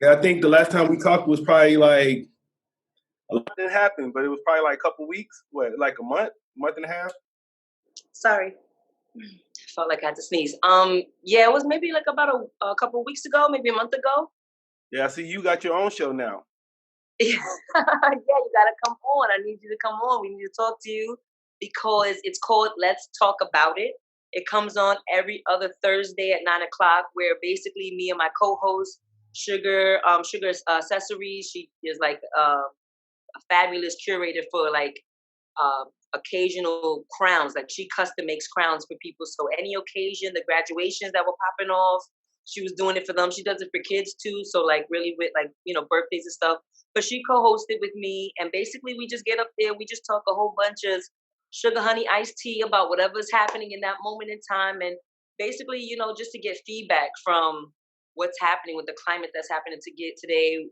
Yeah, I think the last time we talked was probably like a lot didn't happen, but it was probably like a couple weeks. What, like a month and a half? Sorry. Felt like I had to sneeze. Yeah, it was maybe like about a couple of weeks ago, maybe a month ago. Yeah, I see you got your own show now. Yeah, you gotta come on. I need you to come on. We need to talk to you because it's called Let's Talk About It. It comes on every other Thursday at 9 o'clock, where basically me and my co-host Sugar Accessories. She is like a fabulous curator for like occasional crowns. Like she custom makes crowns for people. So any occasion, the graduations that were popping off, she was doing it for them. She does it for kids too. So like really with like, birthdays and stuff. But she co-hosted with me, and basically we just get up there. We just talk a whole bunch of sugar, honey, iced tea about whatever's happening in that moment in time. And basically, just to get feedback from what's happening with the climate that's happening to get today,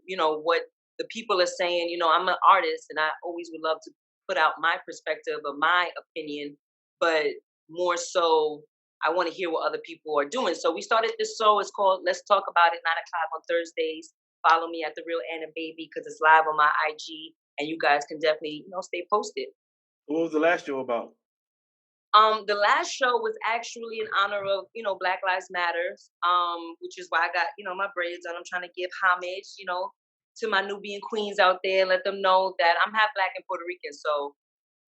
what the people are saying. I'm an artist and I always would love to put out my perspective or my opinion, but more so I want to hear what other people are doing. So we started this show. It's called Let's Talk About It, 9 o'clock on Thursdays. Follow me at The Real Anna Baby because it's live on my IG, and you guys can definitely, stay posted. What was the last show about? The last show was actually in honor of, Black Lives Matters, which is why I got, my braids on. I'm trying to give homage, to my Nubian queens out there, let them know that I'm half Black and Puerto Rican. So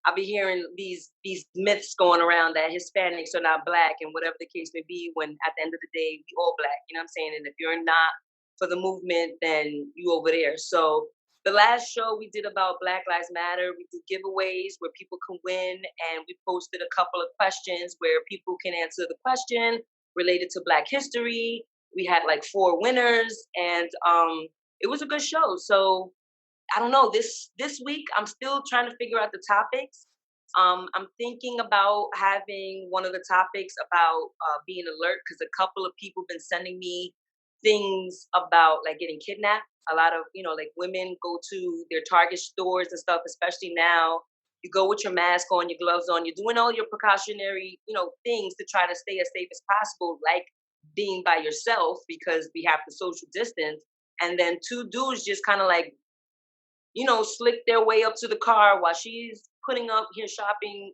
I'll be hearing these myths going around that Hispanics are not Black and whatever the case may be, when at the end of the day, we all Black, you know what I'm saying? And if you're not for the movement, then you over there. So the last show we did about Black Lives Matter, we did giveaways where people can win, and we posted a couple of questions where people can answer the question related to Black history. We had like 4 winners, and it was a good show. So I don't know, this week I'm still trying to figure out the topics. I'm thinking about having one of the topics about being alert, because a couple of people have been sending me things about like getting kidnapped. A lot of, like women go to their Target stores and stuff, especially now. You go with your mask on, your gloves on, you're doing all your precautionary, things to try to stay as safe as possible, like being by yourself because we have to social distance. And then 2 dudes just kind of like, slick their way up to the car while she's putting up here shopping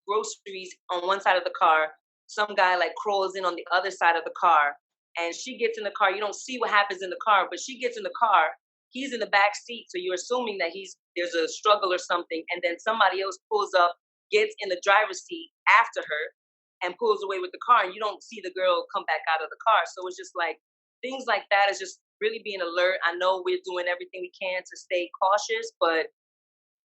groceries on one side of the car. Some guy like crawls in on the other side of the car, and she gets in the car. You don't see what happens in the car, but she gets in the car. He's in the back seat, so you're assuming that there's a struggle or something. And then somebody else pulls up, gets in the driver's seat after her, and pulls away with the car. And you don't see the girl come back out of the car. So it's just like things like that is just really being alert. I know we're doing everything we can to stay cautious, but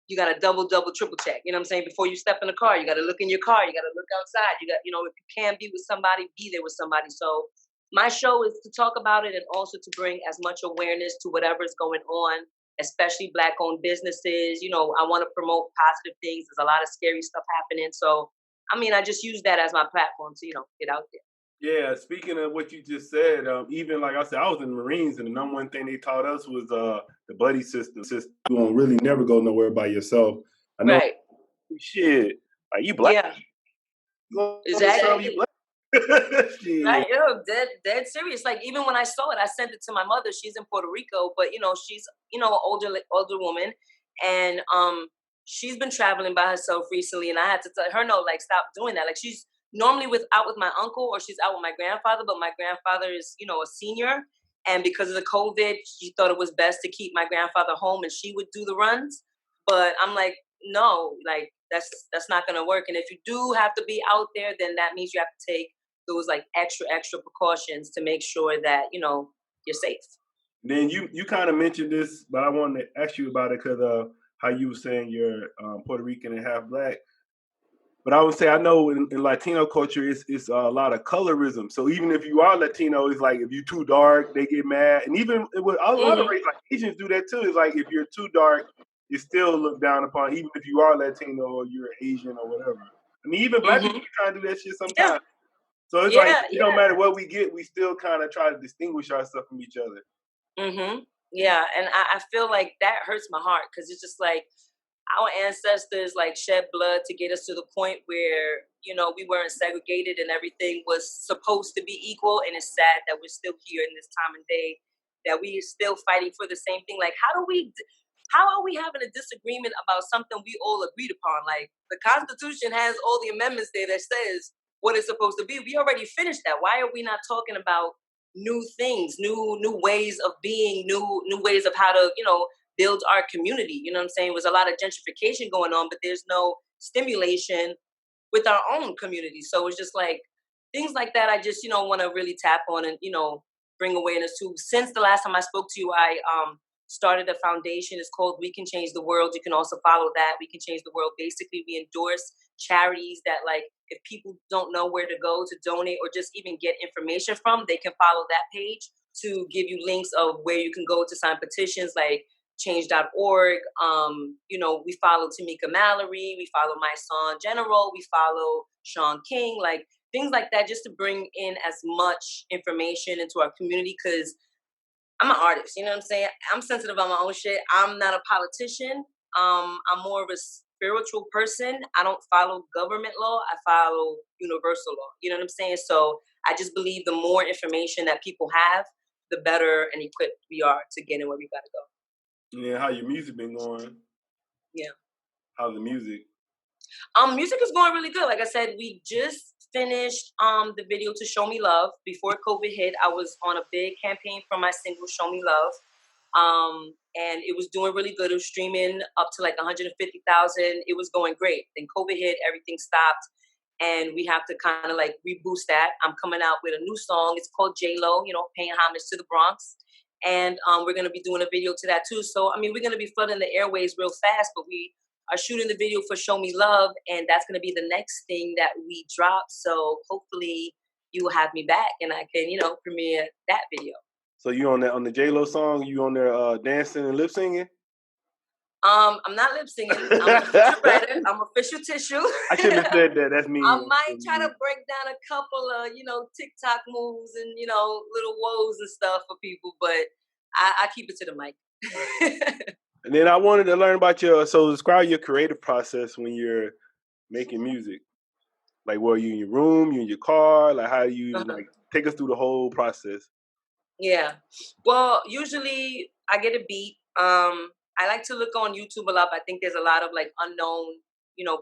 you got to double, triple check. You know what I'm saying? Before you step in the car, you got to look in your car. You got to look outside. You got, if you can be with somebody, be there with somebody. So my show is to talk about it and also to bring as much awareness to whatever is going on, especially Black-owned businesses. I want to promote positive things. There's a lot of scary stuff happening. So, I just use that as my platform to, get out there. Yeah, speaking of what you just said, even like I said, I was in the Marines, and the number one thing they taught us was the buddy system. You don't really never go nowhere by yourself. I know. Right. Shit. Like, you Black? Yeah. Exactly. You Black? Right, dead serious. Like even when I saw it, I sent it to my mother. She's in Puerto Rico, but she's an older woman, and she's been traveling by herself recently, and I had to tell her no, like stop doing that. Like she's normally out with my uncle, or she's out with my grandfather, but my grandfather is a senior, and because of the COVID, she thought it was best to keep my grandfather home, and she would do the runs. But I'm like, no, like that's not gonna work. And if you do have to be out there, then that means you have to take those like extra precautions to make sure that you're safe. Then you kind of mentioned this, but I wanted to ask you about it because how you were saying you're Puerto Rican and half Black. But I would say I know in Latino culture it's a lot of colorism. So even if you are Latino, it's like if you're too dark, they get mad. And even with a lot of races, like Asians do that too. It's like if you're too dark, you still look down upon, even if you are Latino or you're Asian or whatever. I mean, even Black people try to do that shit sometimes. Yeah. So it's like it don't matter what we get, we still kind of try to distinguish ourselves from each other. Yeah, and I feel like that hurts my heart because it's just like our ancestors like shed blood to get us to the point where we weren't segregated and everything was supposed to be equal. And it's sad that we're still here in this time and day that we are still fighting for the same thing. Like, how are we having a disagreement about something we all agreed upon? Like, the Constitution has all the amendments there that says what it's supposed to be. We already finished that. Why are we not talking about new things, new ways of being, new ways of how to, build our community? You know what I'm saying? There's a lot of gentrification going on, but there's no stimulation with our own community. So it's just like things like that I just, want to really tap on and, bring awareness to. Since the last time I spoke to you, I started a foundation. It's called We Can Change the World. You can also follow that. We Can Change the World. Basically, we endorse charities that, like, if people don't know where to go to donate or just even get information from, they can follow that page to give you links of where you can go to sign petitions like change.org. We follow Tamika Mallory. We follow My Son General. We follow Sean King. Like, things like that, just to bring in as much information into our community, because I'm an artist, you know what I'm saying? I'm sensitive about my own shit. I'm not a politician. I'm more of a spiritual person. I don't follow government law. I follow universal law. You know what I'm saying? So I just believe the more information that people have, the better and equipped we are to get in where we gotta go. Yeah, how your music been going? Yeah. How's the music? Music is going really good. Like I said, we just finished the video to Show Me Love. Before COVID hit, I was on a big campaign for my single Show Me Love. And it was doing really good. It was streaming up to like 150,000. It was going great. Then COVID hit, everything stopped. And we have to kind of like reboost that. I'm coming out with a new song. It's called J-Lo, paying homage to the Bronx. And we're going to be doing a video to that too. So, we're going to be flooding the airways real fast, but we are shooting the video for Show Me Love, and that's going to be the next thing that we drop. So hopefully you will have me back and I can, premiere that video. So you on the J-Lo song, you on there dancing and lip singing? I'm not lip singing. I'm a feature writer. I'm official tissue. I shouldn't have said that. That's me. I might try to break down a couple of, TikTok moves and, little woes and stuff for people, but I keep it to the mic. And then I wanted to learn about so describe your creative process when you're making music. Like, were you in your room, you in your car? Like, how do you, take us through the whole process? Yeah. Well, usually I get a beat. I like to look on YouTube a lot. I think there's a lot of like unknown,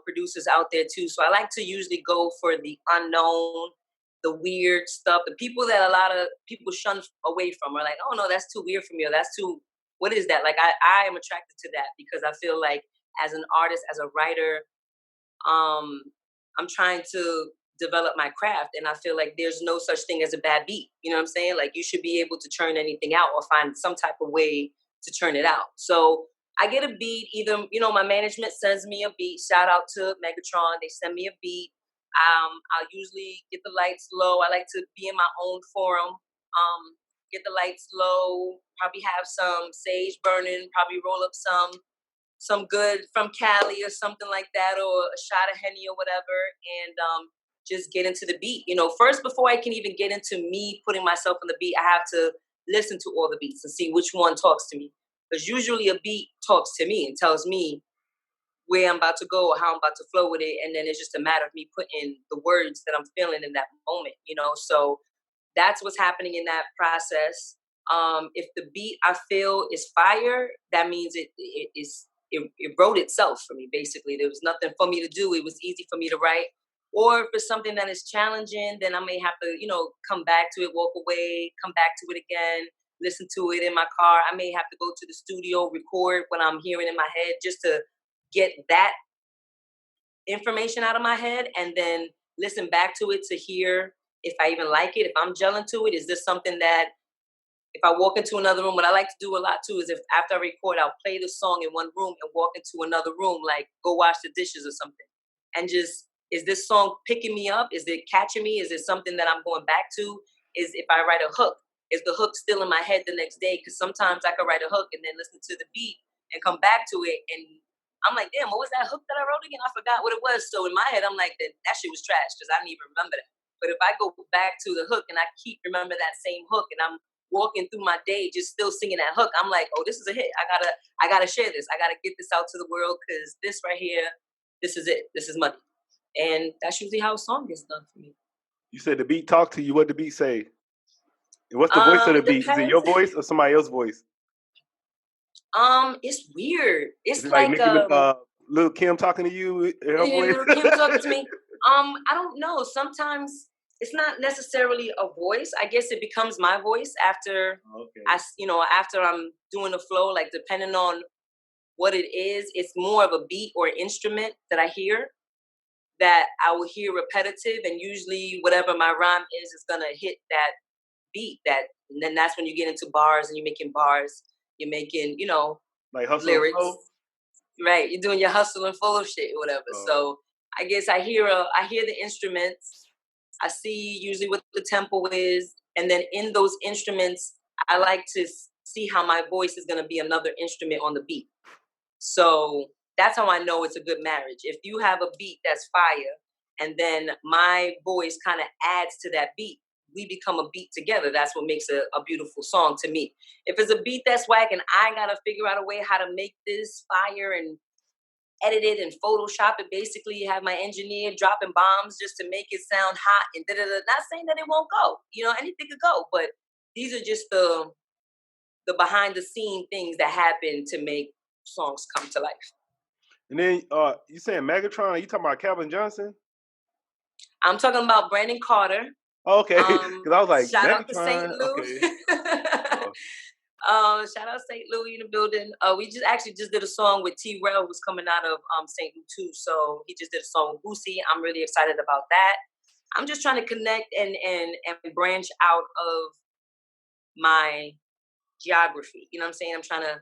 producers out there too. So I like to usually go for the unknown, the weird stuff, the people that a lot of people shun away from, are like, oh no, that's too weird for me, or that's too, what is that? Like, I am attracted to that because I feel like as an artist, as a writer, I'm trying to develop my craft, and I feel like there's no such thing as a bad beat. You know what I'm saying? Like, you should be able to churn anything out or find some type of way to churn it out. So I get a beat, either, my management sends me a beat. Shout out to Megatron. They send me a beat. I'll usually get the lights low. I like to be in my own forum. Get the lights low, probably have some sage burning, probably roll up some good from Cali or something like that, or a shot of Henny or whatever, and just get into the beat. First, before I can even get into me putting myself on the beat, I have to listen to all the beats and see which one talks to me. Because usually a beat talks to me and tells me where I'm about to go or how I'm about to flow with it, and then it's just a matter of me putting the words that I'm feeling in that moment, So that's what's happening in that process. If the beat I feel is fire, that means it wrote itself for me. Basically, there was nothing for me to do. It was easy for me to write. Or if it's something that is challenging, then I may have to, come back to it, walk away, come back to it again, listen to it in my car. I may have to go to the studio, record what I'm hearing in my head, just to get that information out of my head, and then listen back to it to hear if I even like it, if I'm gelling to it. Is this something that, if I walk into another room, what I like to do a lot too is, if after I record, I'll play the song in one room and walk into another room, like go wash the dishes or something, and just, is this song picking me up? Is it catching me? Is it something that I'm going back to? Is, if I write a hook, is the hook still in my head the next day? Because sometimes I could write a hook and then listen to the beat and come back to it, and I'm like, damn, what was that hook that I wrote again? I forgot what it was. So in my head, I'm like, that shit was trash because I didn't even remember that. But if I go back to the hook and I keep remember that same hook, and I'm walking through my day just still singing that hook, I'm like, oh, this is a hit. I gotta share this. I gotta get this out to the world, because this right here, this is it. This is money. And that's usually how a song gets done for me. You said the beat talked to you. What the beat say? And what's the voice of the It beat? Is it depends. your voice or somebody else's voice? It's weird. Is It's it like like Nicki, Lil Kim talking to you in her yeah, voice? little Kim talking to me. I don't know. Sometimes it's not necessarily a voice. I guess it becomes my voice after Okay. after I'm doing the flow. Like depending on what it is, it's more of a beat or instrument that I hear that I will hear repetitive, and usually whatever my rhyme is gonna hit that beat. And then that's when you get into bars and you're making bars. You're making Like hustle and lyrics. flow? Right, you're doing your hustle and flow shit or whatever. So I guess I hear the instruments. I see usually what the tempo is, and then in those instruments, I like to see how my voice is gonna be another instrument on the beat. So that's how I know it's a good marriage. If you have a beat that's fire, and then my voice kind of adds to that beat, we become a beat together. That's what makes a beautiful song to me. If it's a beat that's whack and I gotta figure out a way how to make this fire and edit it and Photoshop it, basically have my engineer dropping bombs just to make it sound hot and da-da-da. Not saying that it won't go. Anything could go, but these are just the behind the scene things that happen to make songs come to life. And then you saying Megatron? Are you talking about Calvin Johnson? I'm talking about Brandon Carter. Oh, okay. Because I was like, Shout out to Megatron? St. Louis. Okay. Shout out St. Louis in the building. We just did a song with T. Rel, who's coming out of St. Louis too. So he just did a song with Boosie. I'm really excited about that. I'm just trying to connect and branch out of my geography. You know what I'm saying?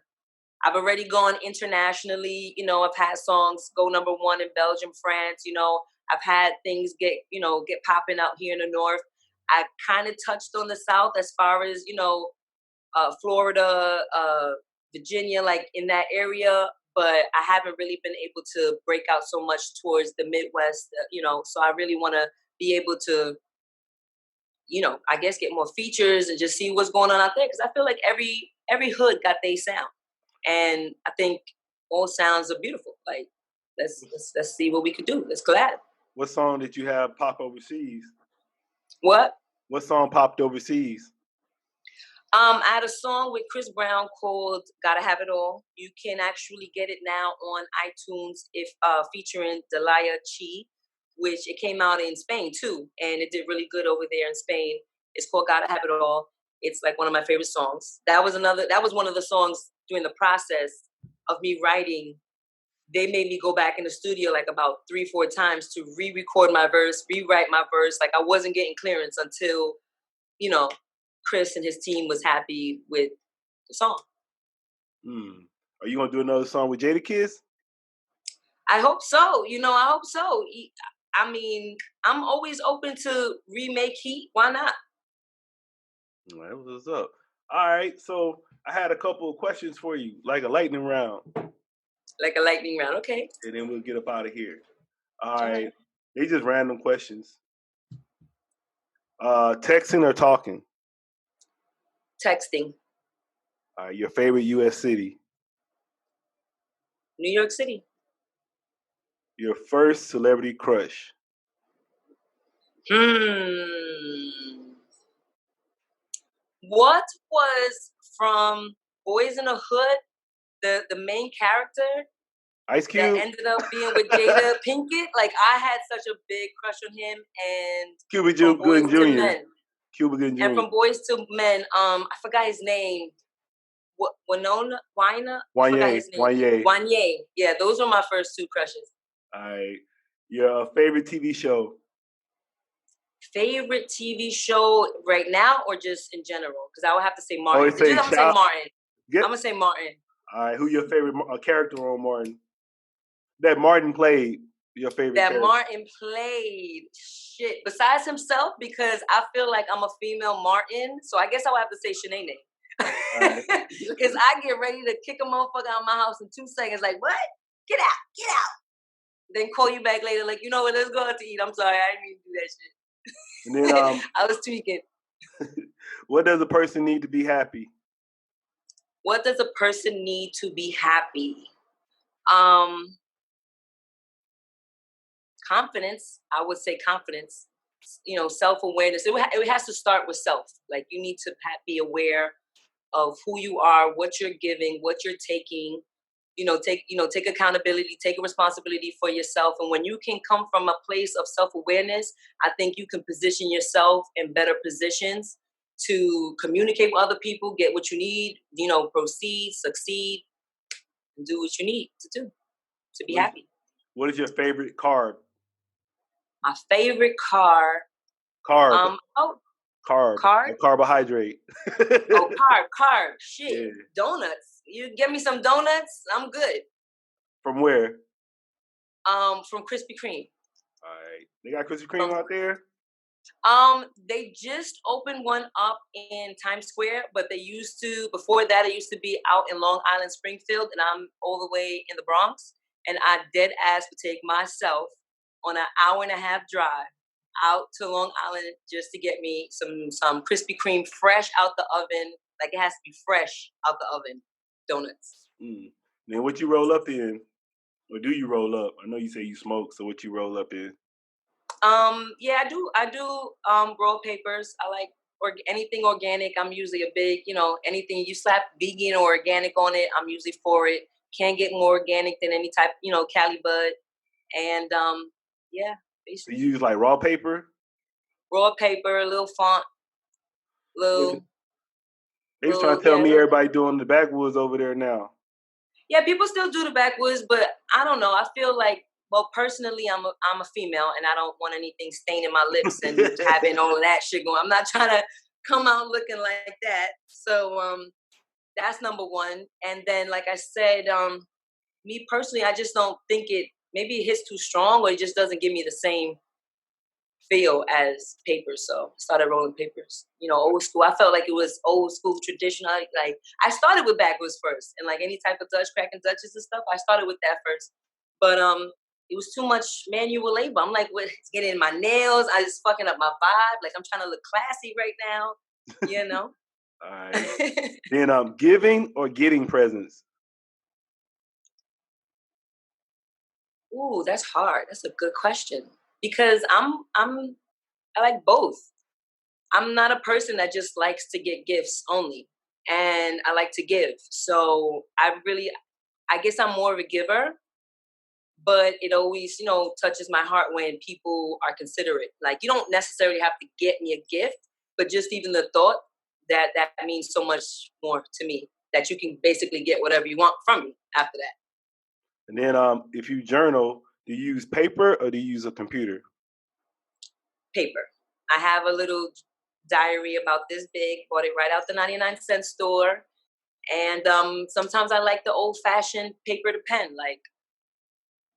I've already gone internationally. I've had songs go number 1 in Belgium, France. I've had things get popping out here in the North. I kind of touched on the South as far as, Florida, Virginia, like in that area. But I haven't really been able to break out so much towards the Midwest, so I really want to be able to, I guess get more features and just see what's going on out there. Because I feel like every hood got their sound. And I think all sounds are beautiful. Like, let's see what we could do. Let's collab. What song did you have pop overseas? What? What song popped overseas? I had a song with Chris Brown called "Gotta Have It All." You can actually get it now on iTunes, if featuring Delia Chi, which it came out in Spain too, and it did really good over there in Spain. It's called "Gotta Have It All." It's like one of my favorite songs. That was one of the songs during the process of me writing. They made me go back in the studio like about 3-4 times to re-record my verse, rewrite my verse. Like I wasn't getting clearance until, Chris and his team was happy with the song. Are you gonna do another song with Jadakiss? I hope so. I hope so. I mean, I'm always open to remake heat. Why not? Well, that was what's up. All right, so I had a couple of questions for you, like a lightning round. Like a lightning round, okay. And then we'll get up out of here. All right. They just random questions. Texting or talking? Texting. Your favorite U.S. city? New York City. Your first celebrity crush? What was from Boys in the Hood, the main character Ice Cube? that ended up being with Jada Pinkett? Like, I had such a big crush on him. And Cuba Gooding Jr. Cuba Gooding Jr. And from Boys to Men, I forgot his name. Winona? Wanye. Yeah, those were my first 2 crushes. All right. Your favorite TV show? Favorite TV show right now or just in general? Because I would have to say Martin. I'm going to say Martin. I'm going to say Martin. All right. Who your favorite character on Martin? That Martin played. Your favorite character? Martin played. Shit. Besides himself, because I feel like I'm a female Martin, so I guess I would have to say Shanae. Because I get ready to kick a motherfucker out of my house in 2 seconds. Like, what? Get out. Then call you back later, like, you know what, let's go out to eat. I'm sorry, I didn't mean to do that shit. And then, I was tweaking. What does a person need to be happy? What does a person need to be happy? Confidence. I would say confidence. self-awareness. It has to start with self. Like, you need to be aware of who you are, what you're giving, what you're taking. Take accountability, take a responsibility for yourself. And when you can come from a place of self-awareness, I think you can position yourself in better positions to communicate with other people, get what you need, proceed, succeed, and do what you need to do to be happy. What is your favorite carb? My favorite carb. Carb. Carb. Carbohydrate. Carb. Shit. Yeah. Donuts. You give me some donuts, I'm good. From where? From Krispy Kreme. All right. They got Krispy Kreme out there? They just opened one up in Times Square, but before that, it used to be out in Long Island, Springfield, and I'm all the way in the Bronx. And I dead ass would take myself on an hour-and-a-half drive out to Long Island just to get me some Krispy Kreme fresh out the oven. Like, it has to be fresh out the oven donuts. Then what you roll up in? Or do you roll up? I know you say you smoke, so what you roll up in? Yeah, I do roll papers. I like anything organic. I'm usually a big, anything you slap vegan or organic on it, I'm usually for it. Can't get more organic than any type, Cali bud. And yeah, basically. So you use like raw paper? Raw paper, a little font, They was trying to tell me everybody doing the backwoods over there now. Yeah, people still do the backwoods, but I don't know. I feel like, well, personally, I'm a female, and I don't want anything staining my lips and having all of that shit going. I'm not trying to come out looking like that. So that's number one. And then, like I said, me personally, I just don't think maybe it hits too strong, or it just doesn't give me the same feel as papers. So I started rolling papers, old school. I felt like it was old school, traditional. Like, I started with backwoods first, and like any type of Dutch cracking Dutches and stuff, I started with that first. But it was too much manual labor. I'm like, what? It's getting in my nails. I just fucking up my vibe. Like, I'm trying to look classy right now, All right. Then giving or getting presents? Ooh, that's hard. That's a good question. Because I like both. I'm not a person that just likes to get gifts only. And I like to give. So I guess I'm more of a giver. But it always, touches my heart when people are considerate. Like, you don't necessarily have to get me a gift, but just even the thought that means so much more to me, that you can basically get whatever you want from me after that. And then if you journal, do you use paper or do you use a computer? Paper. I have a little diary about this big, bought it right out the 99-cent store. And sometimes I like the old-fashioned paper to pen, like,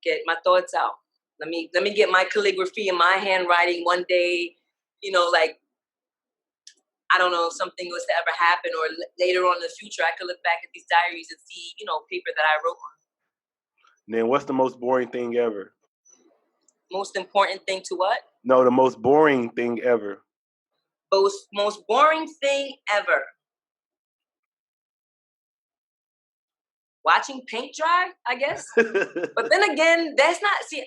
get my thoughts out. Let me get my calligraphy and my handwriting one day, like, I don't know, if something was to ever happen, or later on in the future, I could look back at these diaries and see, paper that I wrote on. And then what's the most boring thing ever? Most important thing to what? No, the most boring thing ever. Most boring thing ever. Watching paint dry, I guess. But then again, that's not. See,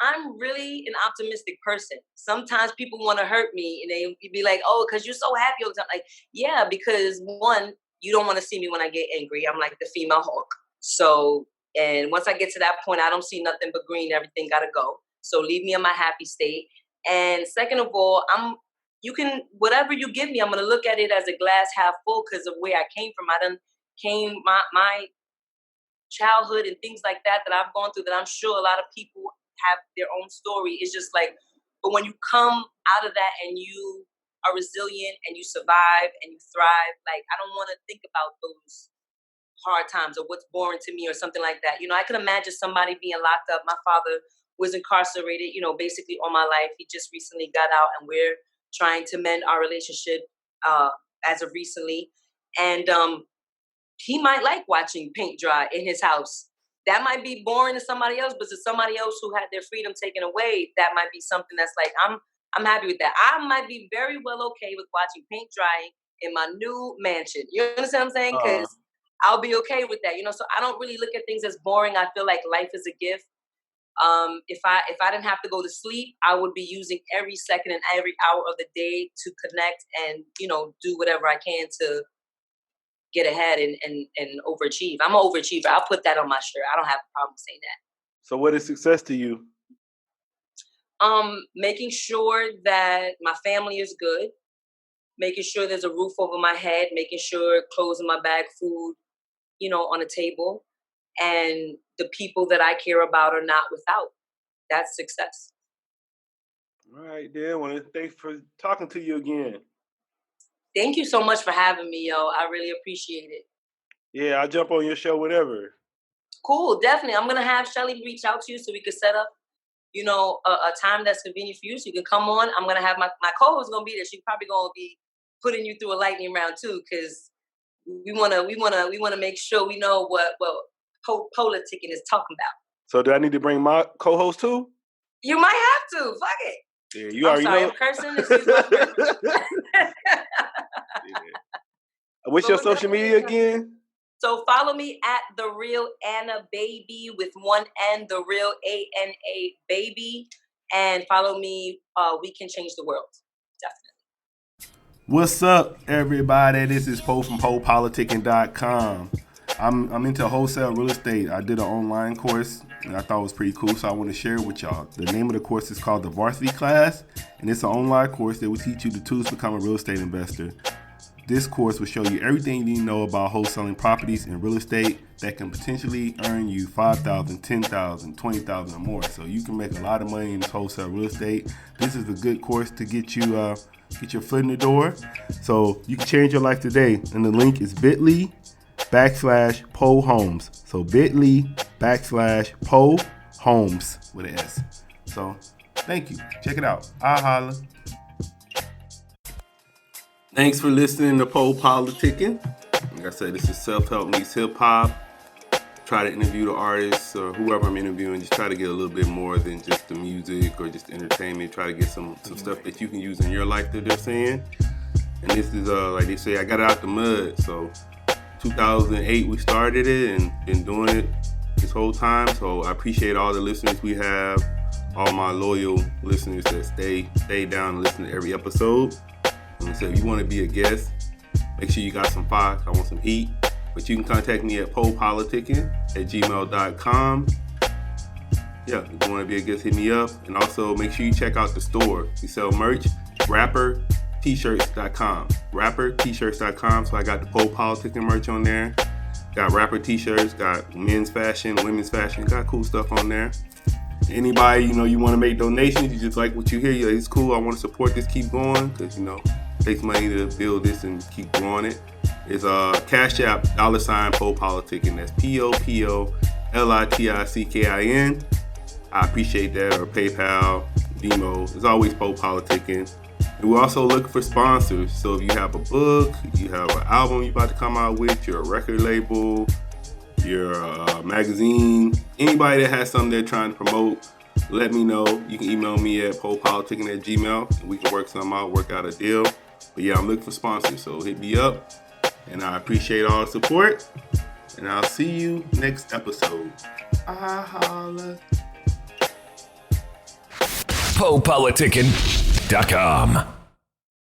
I'm really an optimistic person. Sometimes people want to hurt me, and they be like, "Oh, because you're so happy all the time." Like, yeah, because one, you don't want to see me when I get angry. I'm like the female Hulk. So, and once I get to that point, I don't see nothing but green. Everything gotta go. So leave me in my happy state. And second of all, whatever you give me, I'm gonna look at it as a glass half full because of where I came from. My childhood and things like that I've gone through, that I'm sure a lot of people have their own story. It's just like, but when you come out of that and you are resilient and you survive and you thrive, like, I don't want to think about those hard times or what's boring to me or something like that. I can imagine somebody being locked up. My father was incarcerated, basically all my life. He just recently got out, and we're trying to mend our relationship as of recently. And he might like watching paint dry in his house. That might be boring to somebody else, but to somebody else who had their freedom taken away, that might be something that's like, I'm happy with that. I might be very well okay with watching paint drying in my new mansion. You understand what I'm saying? Because I'll be okay with that. So I don't really look at things as boring. I feel like life is a gift. If I didn't have to go to sleep, I would be using every second and every hour of the day to connect and, you know, do whatever I can to get ahead and overachieve. I'm an overachiever. I'll put that on my shirt. I don't have a problem saying that. So what is success to you? Making sure that my family is good, making sure there's a roof over my head, making sure clothes in my bag, food, you know, on the table, and the people that I care about are not without. That's success. All right, then. Well, thanks for talking to you again. Thank you so much for having me, yo. I really appreciate it. Yeah, I'll jump on your show whenever. Cool, definitely. I'm gonna have Shelly reach out to you so we could set up, you know, a time that's convenient for you, so you can come on. I'm gonna have my co-host gonna be there. She's probably gonna be putting you through a lightning round too, because we wanna make sure we know what PoPolitickin is talking about. So do I need to bring my co-host too? You might have to. Fuck it. Yeah, you already know. I'm cursing. Excuse my French. What's your social media again? So follow me at The Real Anna Baby with one N, The Real ANA Baby. And follow me, We Can Change the World. Definitely. What's up, everybody? This is Po from PoPolitickin.com. I'm into wholesale real estate. I did an online course and I thought it was pretty cool, so I want to share it with y'all. The name of the course is called the Varsity Class, and it's an online course that will teach you the tools to become a real estate investor. This course will show you everything you need to know about wholesaling properties and real estate that can potentially earn you $5,000, $10,000, $20,000 or more. So you can make a lot of money in this wholesale real estate. This is a good course to get you get your foot in the door. So you can change your life today. And the link is bit.ly/Po Homes. So bit.ly/Po Homes with an S. So thank you. Check it out. I'll holla. Thanks for listening to PoPolitickin. Like I said, this is self-help meets hip-hop. Try to interview the artists or whoever I'm interviewing. Just try to get a little bit more than just the music or just entertainment. Try to get some stuff that you can use in your life that they're saying. And this is, like they say, I got it out the mud. So 2008 we started it and been doing it this whole time. So I appreciate all the listeners we have, all my loyal listeners that stay down and listen to every episode. So if you want to be a guest, make sure you got some fire. I want some heat. But you can contact me at PoPolitickin@gmail.com. Yeah, if you want to be a guest, hit me up. And also make sure you check out the store. We sell merch, rappertshirts.com. Rappertshirts.com. So I got the PoPolitickin merch on there. Got rapper t-shirts, got men's fashion, women's fashion. Got cool stuff on there. Anybody, you want to make donations, you just like what you hear, it's cool, I want to support this, keep going, because, it takes money to build this and keep growing it. It's Cash App, $PoPolitickin. That's PoPolitickin. I appreciate that, or PayPal, Venmo. It's always PoPolitickin. And we're also looking for sponsors. So if you have a book, you have an album you're about to come out with, you're a record label, your magazine, anybody that has something they're trying to promote, let me know. You can email me at PoPolitickin@gmail.com and we can work something out, work out a deal. But yeah, I'm looking for sponsors, so hit me up. And I appreciate all the support. And I'll see you next episode. Holla. PoPolitickin.com.